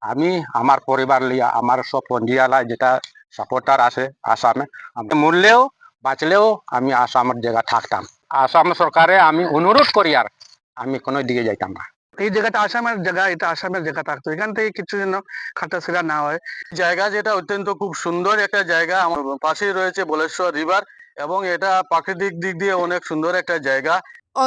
আমি আমার পরিবার লিয়া আমার সব পঞ্জিয়ালা যেটা সাপোর্টার আছে আসামে, আমি মরলেও বাঁচলেও আমি আসামের জায়গা থাকতাম। আসাম সরকারে আমি অনুরোধ করি, আর আমি কোনো দিকে যাইতাম না। এই জায়গাটা আসামের জায়গা, এটা আসামের জায়গা থাকতো, এখান থেকে কিছু যেন খাটাছেড়া না হয়। জায়গা যেটা অত্যন্ত খুব সুন্দর একটা জায়গা, আমার পাশেই রয়েছে বলেশ্বর রিভার এবং এটা প্রাকৃতিক দিক দিয়ে অনেক সুন্দর একটা জায়গা।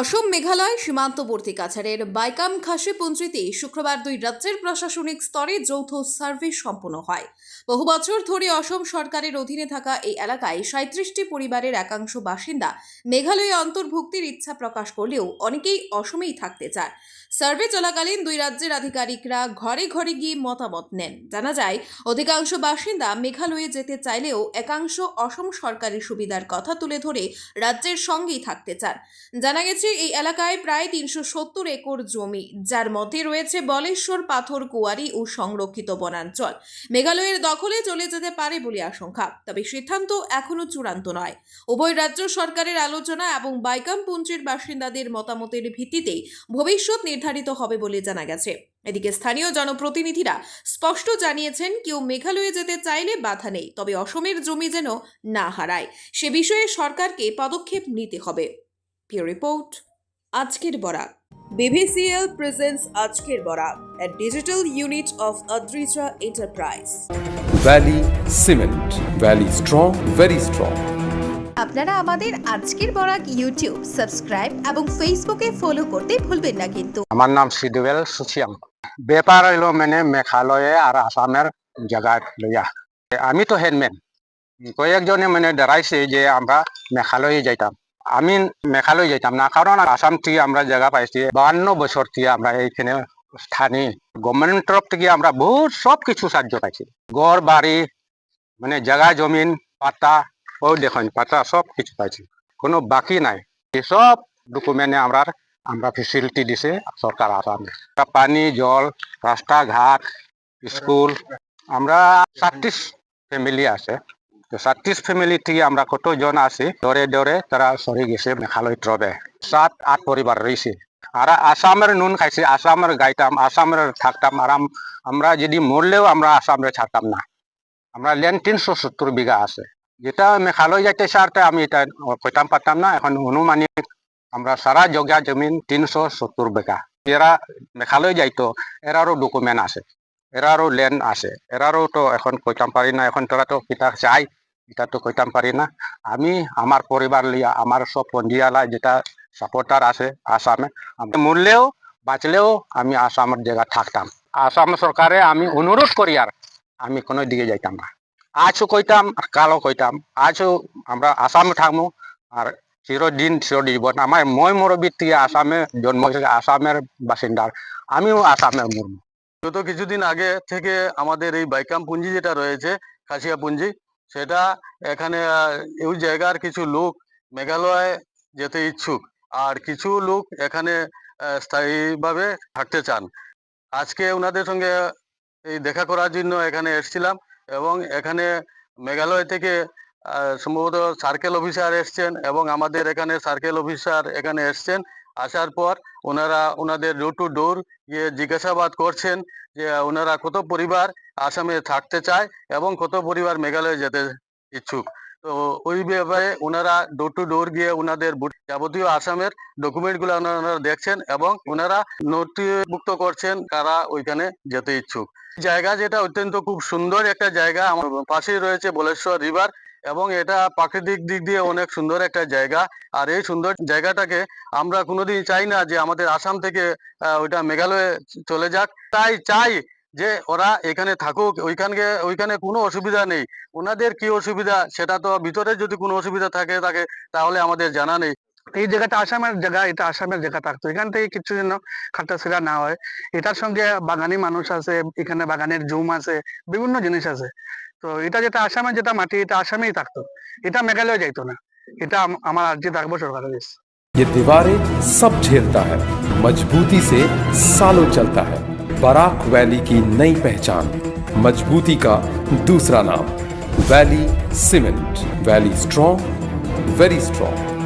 অসম মেঘালয় সীমান্তবর্তী কাছাড়ের বাইকাম খাসিপুঞ্জিতে শুক্রবার দুই রাজ্যের প্রশাসনিক স্তরে যৌথ সার্ভে সম্পন্ন হয়। বহু বছর ধরে অসম সরকারের অধীনে থাকা এই এলাকায় ৩৭টি পরিবারের একাংশ বাসিন্দা মেঘালয়ে অন্তর্ভুক্তির ইচ্ছা প্রকাশ করলেও অনেকেই অসমেই থাকতে চান। সার্ভে চলাকালীন দুই রাজ্যের আধিকারিকরা ঘরে ঘরে গিয়ে মতামত নেন। জানা যায়, অধিকাংশ বাসিন্দা মেঘালয়ে যেতে চাইলেও একাংশ অসম সরকারের সুবিধার কথা তুলে ধরে রাজ্যের সঙ্গেই থাকতে চান। জানা গেছে, এই এলাকায় প্রায় ৩৭০ একর জমি, যার মধ্যে রয়েছে বলেশ্বর পাথর কুয়ারি ও সংরক্ষিত বনাঞ্চল। মেঘালয়ের দখলে চলে যেতে পারে বলে আশঙ্কা, তবে সিদ্ধান্ত এখনো চূড়ান্ত নয়। উভয় রাজ্য সরকারের আলোচনা এবং বাইকাম পুঞ্জির বাসিন্দাদের মতামতের ভিত্তিতেই ভবিষ্যৎ নির্ধারিত হবে বলে জানা গেছে। এদিকে স্থানীয় জনপ্রতিনিধিরা স্পষ্ট জানিয়েছেন, কেউ মেঘালয়ে যেতে চাইলে বাধা নেই, তবে অসমের জমি যেন না হারায় সে বিষয়ে সরকারকে পদক্ষেপ নিতে হবে। Peer report, আজকের বরাক। BVCL presents আজকের Barak, a digital unit of Adrija Enterprise. Valley Cement, Valley strong, very strong. আপনারা আমাদের আজকের বরাক ইউটিউব সাবস্ক্রাইব এবং ফেসবুকে ফলো করতে ভুলবেন না কিন্তু। আমার নাম সিদুয়েল সুচিয়াম। ব্যাপার হইল মানে মেঘালয়ে আর আসামের জায়গা লইয়া। আমি তো হেডম্যান, কয়েকজনে মানে ডরাইছে যে আমরা মেঘালয়ে যাইতাম। আমি মেঘালয় যাইতাম না, কারণ আসাম থেকে আমরা জায়গা পাইছি 52 বছর থেকে আমরা এইখানে স্থানীয় গভর্নমেন্ট তরফ থেকে আমরা বহুত সব কিছু সাহায্য পাইছি। ঘর বাড়ি মানে জায়গা জমিন পাতা, ওই দেখুন পাতা সব কিছু পাইছি, কোনো বাকি নাই। সব ডকুমেন্টে আমরা ফেসিলিটি দিছে সরকার আসামে। পানি জল রাস্তাঘাট স্কুল, আমরা 37 ফ্যামিলি আছে। 37 ফ্যামিলি থেকে আমরা কতজন আছি, দরে দরে তারা সরে গেছে মেঘালয় ট্রবে। 7-8 পরিবার রয়েছে। আর আসামের নুন খাইছি, আসামের গাইতাম, আসামের থাকতাম। আর আমরা যদি মরলেও আমরা আসামের ছাড়তাম না। আমরা ল্যান্ড 370 বিঘা আছে, যেটা মেঘালয় যাইতে সারতে আমি এটা কইতাম পারতাম না। এখন অনুমানিক আমরা সারা জগা জমিন 370 বিঘা। এরা মেঘালয় যাইতো, এরারও ডকুমেন্ট আছে, এরারও ল্যান্ড আছে, এরারও তো এখন কইতাম পারি না। এখন তোরা তো কিতা চাই এটা তো কইতাম পারি না। আমি আমার পরিবার লিয়া আমার সব পঞ্জিয়ালা যেটা সাপোর্টার আছে আসামে, আমি মরলেও বাঁচলেও আমি আসামের জায়গা থাকতাম। আসাম সরকারে আমি অনুরোধ করি, আর আমি কোনো দিকে যাইতাম না। আজও কইতাম কালও কইতাম, আজও আমরা আসামে থাকবো আর চিরদিন চিরজীবন। আমার মই মুরব্বীর থেকে আসামে জন্ম হয়েছে, আসামের বাসিন্দার, আমিও আসামের মুরব্বী। গত কিছুদিন আগে থেকে আমাদের এই বাইকাম পুঞ্জি যেটা রয়েছে খাসিয়া পুঞ্জি, সেটা এখানে ওই জায়গার কিছু লোক মেঘালয় যেতে ইচ্ছুক, আর কিছু লোক এখানে স্থায়ীভাবে থাকতে চান। আজকে ওনাদের সঙ্গে এই দেখা করার জন্য এখানে এসেছিলাম এবং এখানে মেঘালয় থেকে সম্ভবত সার্কেল অফিসার এসছেন এবং আমাদের এখানে সার্কেল অফিসার এখানে এসছেন। আসার পর ওনারা ওনাদের ডোর টু ডোর গিয়ে জিজ্ঞাসাবাদ করছেন যে ওনারা কত পরিবার আসামে থাকতে চায় এবং কত পরিবার মেঘালয়ে যেতে ইচ্ছুক। তো ওই ব্যাপারে ওনারা ডোর টু ডোর গিয়ে ওনাদের যাবতীয় আসামের ডকুমেন্টগুলো ওনারা দেখছেন এবং ওনারা নথিভুক্ত করছেন কারা ওইখানে যেতে ইচ্ছুক। জায়গা যেটা অত্যন্ত খুব সুন্দর একটা জায়গা, আমার পাশেই রয়েছে বলেশ্বর রিভার এবং এটা প্রাকৃতিক দিক দিয়ে অনেক সুন্দর একটা জায়গা। আর এই সুন্দর জায়গাটাকে আমরা কোনোদিন চাই না যে আমাদের আসাম থেকে ওইটা মেঘালয়ে চলে যাক। তাই চাই যে ওরা এখানে থাকুক, ওইখানে কোনো অসুবিধা নেই। ওনাদের কি অসুবিধা সেটা তো ভিতরে যদি কোনো অসুবিধা থাকে তাহলে আমাদের জানা নেই। এই জায়গাটা আসামের জায়গা, এটা আসামের জায়গা থাকতো, এখান থেকে কিছু যেন খাটাছেড়া না হয়। এটার সঙ্গে বাগানি মানুষ আছে, এখানে বাগানের জুম আছে, বিভিন্ন জিনিস আছে। তো এটা যেটা আসামের যেটা মাটি, এটা আসামেই থাকতো, এটা মেঘালয় যাইতো না। এটা আমার রাজ্যে থাকবো সরকারের। ये दीवारें सब झेलता है, मजबूती से सालों चलता है। बराक वैली की नई पहचान, मजबूती का दूसरा नाम, valley cement. Valley strong, very strong.